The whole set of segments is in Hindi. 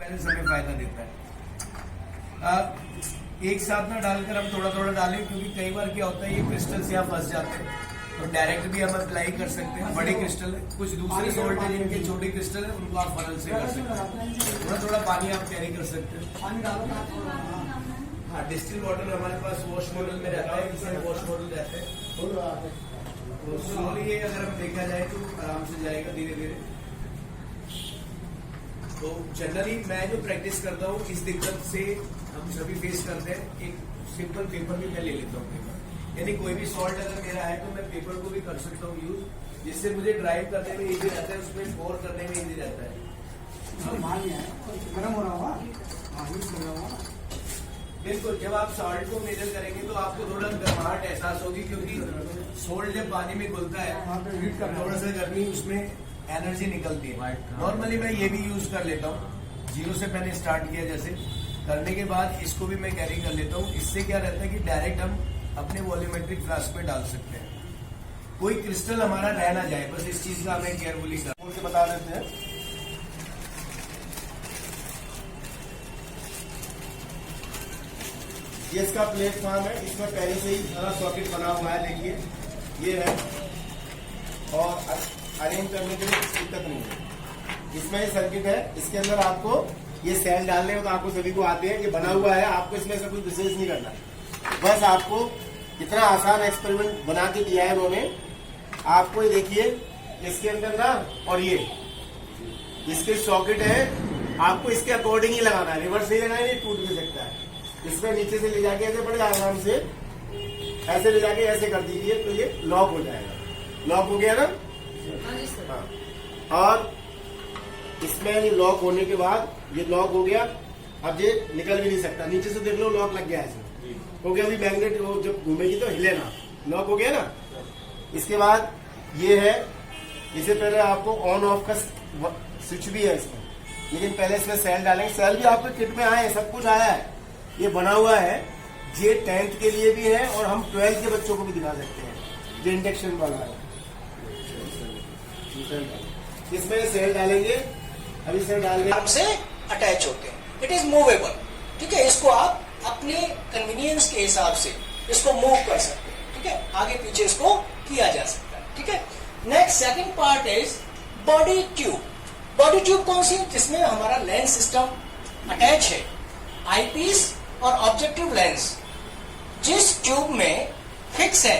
हमें फायदा देता है। एक साथ ना डालकर हम थोड़ा थोड़ा डालें, क्योंकि कई बार क्या होता है ये क्रिस्टल्स यहाँ फंस जाते हैं, तो डायरेक्ट भी हम अप्लाई कर सकते हैं। बड़े क्रिस्टल कुछ दूसरे सॉल्ट है जिनके छोटे क्रिस्टल है, उनको आप फनल से कर सकते हैं। थोड़ा थोड़ा पानी आप कैरी कर सकते हैं। हाँ, डिस्टिल वाटर हमारे पास वॉश मॉडल में रहता है, जिसमें वॉश मॉडल रहता है, तो स्लोली ये अगर हम देखा जाए तो आराम से जाएगा धीरे धीरे। तो जनरली मैं जो प्रैक्टिस करता हूँ, इस दिक्कत से हम सभी फेस करते हैं। एक सिंपल पेपर भी मैं ले लेता हूँ, पेपर यानी कोई भी सॉल्ट अगर मेरा है तो मैं पेपर को भी कर सकता हूँ यूज, जिससे मुझे ड्राइव करने में इजी रहता है, उसमें पोर करने में इजी रहता है। गर्म हो रहा होगा बिल्कुल, जब आप सॉल्ट को मेजर करेंगे तो आपको थोड़ा गर्माहट एहसास होगी, क्योंकि सॉल्ट जब पानी में घुलता है थोड़ा सा गर्मी उसमें एनर्जी निकलती है। नॉर्मली मैं ये भी यूज कर लेता हूँ, जीरो से मैंने स्टार्ट किया, जैसे करने के बाद इसको भी मैं कैरी कर लेता हूँ। इससे क्या रहता है कि डायरेक्ट हम अपने वॉल्यूमेट्रिक फ्लास्क में डाल सकते हैं, कोई क्रिस्टल हमारा रह ना जाए, बस इस चीज का हमें केयरफुली कर बता देते हैं। ये इसका प्लेटफॉर्म है, इसमें पहले से ही सारा सॉकेट बना हुआ है, देखिए ये है, और अरेंज करने के लिए दिक्कत नहीं है। इसमें ये सर्किट है, इसके अंदर आपको ये सेल डालने में तो आपको सभी को आते हैं, ये बना हुआ है, आपको इसमें से कुछ विशेष नहीं करना, बस आपको इतना आसान एक्सपेरिमेंट बना के दिया है उन्होंने। आपको ये देखिए इसके अंदर ना, और ये इसके सॉकेट है, आपको इसके अकॉर्डिंग ही लगाना है, रिवर्स नहीं लगाना है, टूट भी सकता है। इसमें नीचे से ले जाके ऐसे बड़े आराम से ऐसे ले जाके ऐसे कर दीजिए तो ये लॉक हो जाएगा। लॉक हो गया ना? हाँ। और इसमें ये लॉक होने के बाद ये लॉक हो गया, अब ये निकल भी नहीं सकता। नीचे से देख लो लॉक लग गया है, हो गया। अभी मैग्नेट जब घूमेगी तो हिले ना, लॉक हो गया ना। इसके बाद ये है, इसे पहले आपको ऑन ऑफ का स्विच भी है इसमें, लेकिन पहले इसमें सेल डालेंगे। सेल भी आपके किट में आए, सब कुछ आया है, ये बना हुआ है। ये 10th के लिए भी है और हम 12th के बच्चों को भी दिखा सकते हैं, जो इंडक्शन वाला है। इसमें सेल डालेंगे, अभी सेल डालेंगे, आपसे अटैच होते हैं। इट इज मूवेबल, ठीक है। इसको आप अपने कन्वीनियंस के हिसाब से इसको मूव कर सकते हैं, ठीक है। आगे पीछे इसको किया जा सकता है, ठीक है। Next second part is body tube. Body tube कौन सी? जिसमें हमारा लेंस सिस्टम अटैच है, आईपीस और ऑब्जेक्टिव लेंस जिस ट्यूब में फिक्स है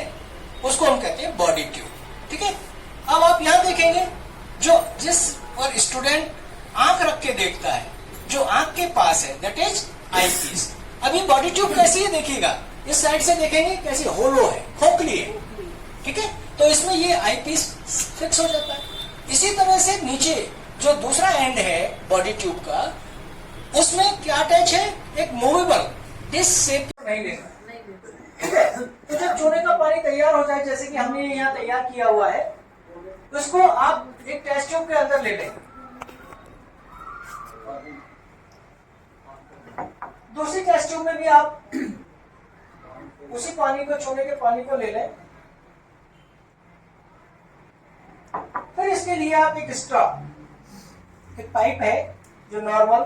उसको हम कहते हैं बॉडी ट्यूब, ठीक है। अब आप यहां देखेंगे, जिस और स्टूडेंट आंख रख के देखता है, जो आंख के पास है, दैट इज आईपीस। अब ये बॉडी ट्यूब कैसी है देखिएगा, इस साइड से देखेंगे कैसी होलो है, खोखली है, ठीक है। तो इसमें ये आईपीस फिक्स हो जाता है। इसी तरह से नीचे जो दूसरा एंड है बॉडी ट्यूब का, उसमें क्या अटैच है? एक मूवेबल डिस्क शेप नहीं देना, ठीक है। तो जब चूने का पानी तैयार हो जाए, जैसे कि हमने यहाँ तैयार किया हुआ है, उसको आप एक टेस्ट ट्यूब के अंदर ले लें। दूसरी टेस्ट ट्यूब में भी आप उसी पानी को, चूने के पानी को ले लें। फिर इसके लिए आप एक स्ट्रॉ, एक पाइप है जो नॉर्मल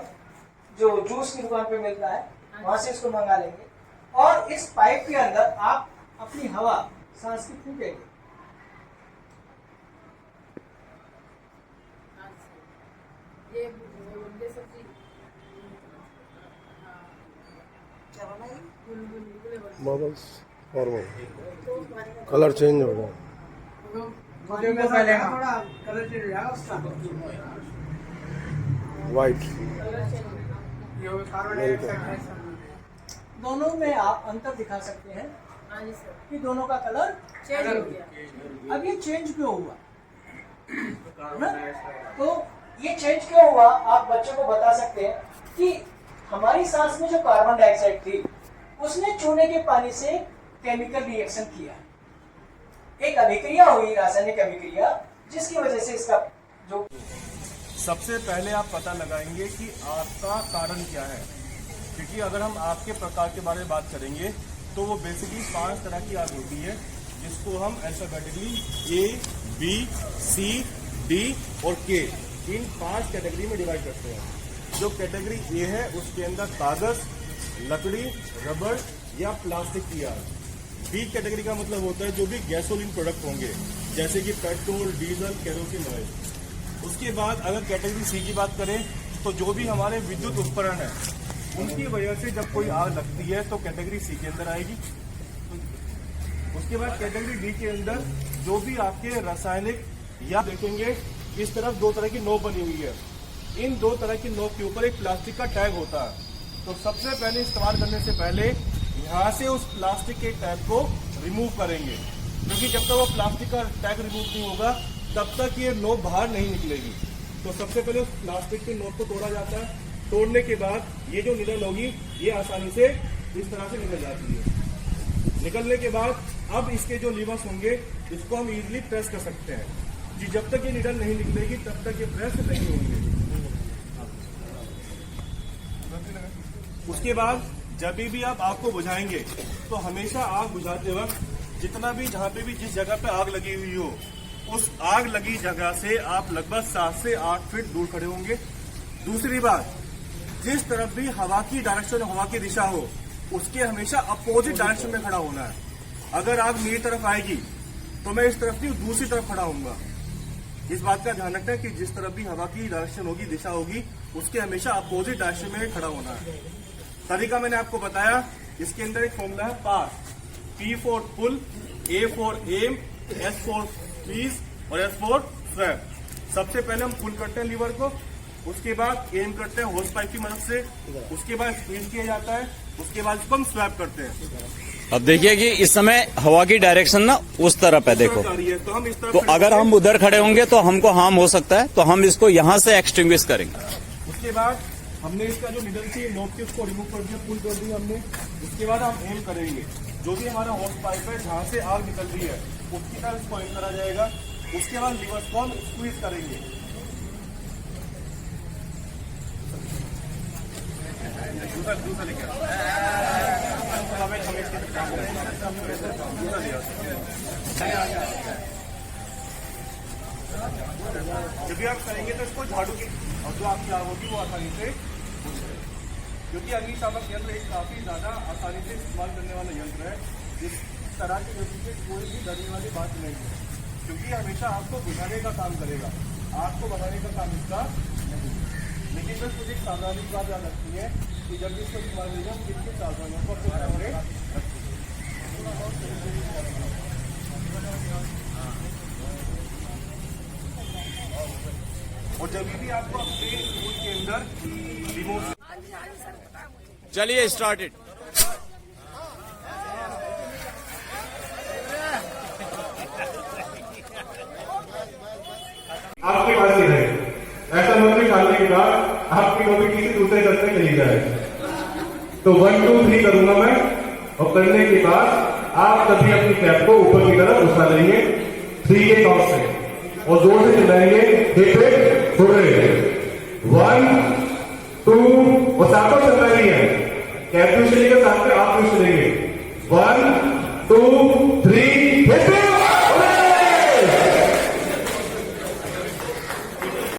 जो जूस की दुकान पे मिलता है, वहां से इसको मंगा लेंगे, और इस पाइप के अंदर आप अपनी हवा सांस की फूकेंगे। बबल्स फॉर्म, कलर चेंज हो गया, थोड़ा कलर चेंज हो जाएगा उसका। वाइट। दोनों में आप अंतर दिखा सकते हैं कि दोनों का कलर चेंज हो गया। अब ये चेंज क्यों हुआ ना? तो ये चेंज क्यों हुआ आप बच्चों को बता सकते हैं कि हमारी सांस में जो कार्बन डाइऑक्साइड थी, उसने चूने के पानी से केमिकल रिएक्शन किया, एक अभिक्रिया हुई, रासायनिक अभिक्रिया, जिसकी वजह से इसका जो सबसे पहले आप पता लगाएंगे कि आपका कारण क्या है, क्योंकि अगर हम आग के प्रकार के बारे में बात करेंगे तो वो बेसिकली 5 तरह की आग होती है, जिसको हम alphabetically A, B, C, D और K, इन 5 कैटेगरी में डिवाइड करते हैं। जो कैटेगरी ए है उसके अंदर कागज, लकड़ी, रबड़ या प्लास्टिक की आग। बी कैटेगरी का मतलब होता है जो भी गैसोलीन प्रोडक्ट होंगे, जैसे कि पेट्रोल, डीजल, केरोसिन ऑयल। उसके बाद अगर कैटेगरी सी की बात करें तो जो भी हमारे विद्युत उपकरण है उनकी वजह से जब कोई आग लगती है तो कैटेगरी सी के अंदर आएगी। उसके बाद कैटेगरी डी के अंदर जो भी आपके रासायनिक, या देखेंगे इस तरफ दो तरह की नोक बनी हुई है, इन दो तरह की नोक के ऊपर एक प्लास्टिक का टैग होता है। तो सबसे पहले इस्तेमाल करने से पहले यहाँ से उस प्लास्टिक के टैग को रिमूव करेंगे, क्योंकि जब तक वो प्लास्टिक का टैग रिमूव नहीं होगा तब तक ये नोक बाहर नहीं निकलेगी। तो सबसे पहले उस प्लास्टिक के नोक को तोड़ा जाता है। तोड़ने के बाद ये जो निडल होगी ये आसानी से इस तरह से निकल जाती है। निकलने के बाद अब इसके जो लीवर्स होंगे इसको हम इजीली प्रेस कर सकते हैं जी। जब तक ये निडल नहीं निकलेगी तब तक ये प्रेस नहीं होंगे। उसके बाद जब भी आप आग को बुझाएंगे तो हमेशा आग बुझाते वक्त जितना भी, जहाँ पे भी, जिस जगह पे आग लगी हुई हो उस आग लगी जगह से आप लगभग 7 से 8 फीट दूर खड़े होंगे। दूसरी बात, जिस तरफ भी हवा की डायरेक्शन, हवा की दिशा हो उसके हमेशा अपोजिट डायरेक्शन में खड़ा होना है। अगर आग मेरी तरफ आएगी तो मैं इस तरफ नहीं, दूसरी तरफ खड़ा होऊंगा। इस बात का ध्यान रखना है कि जिस तरफ भी हवा की डायरेक्शन होगी, दिशा होगी, उसके हमेशा अपोजिट डायरेक्शन में खड़ा होना है। तरीका मैंने आपको बताया। इसके अंदर एक फॉर्मूला है पास, P for pull, A for aim, S for squeeze और S फॉर स्वैप। सबसे पहले हम पुल करते हैं लीवर को, उसके बाद एम करते हैं होस पाइप की मदद से, उसके बाद स्क्वीज किया जाता है, उसके बाद इसको हम स्वैप करते हैं। अब देखिए कि इस समय हवा की डायरेक्शन ना उस तरफ है, देखो। तो हम इस तरफ, तो अगर हम उधर खड़े होंगे तो हमको हार्म हो सकता है, तो हम इसको यहाँ से एक्सटिंग्विश करेंगे। उसके बाद हमने इसका जो निडल थी नोक की उसको रिमूव कर दिया, पुल कर दिया हमने। उसके बाद हम एम करेंगे, जो भी हमारा होस पाइप है जहाँ से आग निकल रही है उसकी तरफ इसको एम करा जाएगा। उसके बाद लीवर को हम स्क्वीज करेंगे। दूसरा लेके जब भी आप करेंगे तो इसको झाड़ू के, और जो आपकी आग होगी वो आसानी से बुझ जाएगी। क्योंकि अग्निशामक यंत्र एक काफी ज्यादा आसानी से इस्तेमाल करने वाला यंत्र है। इस तरह की व्यक्ति से कोई भी डरने वाली बात नहीं है, क्योंकि हमेशा आपको बुझाने का काम करेगा, आग को बढ़ाने का काम इसका नहीं। लेकिन बस मुझे एक सावधानी की बात याद रखनी है कि जब भी इसको इस्तेमाल करेगा हम किन किन सावधानियों को अपने ध्यान में रखें। और जब भी आपको अपने स्कूल के अंदर रिमोट, चलिए स्टार्टेड। आपके पास ही रहे, ऐसा मत निकालने के बाद आपकी कॉपी किसी दूसरे दस्त में चली जाए। तो 1 2 3 करूंगा मैं, और करने के बाद आप तभी अपनी कैप को ऊपर की तरफ उठा लेंगे 3 के काउंट से, और जोर से चिल्लाएंगे, हिप हुर्रे। 1 2, और सातों चल रही है, कैप भी चलेगा, साथ में आप भी चलेंगे। 1 2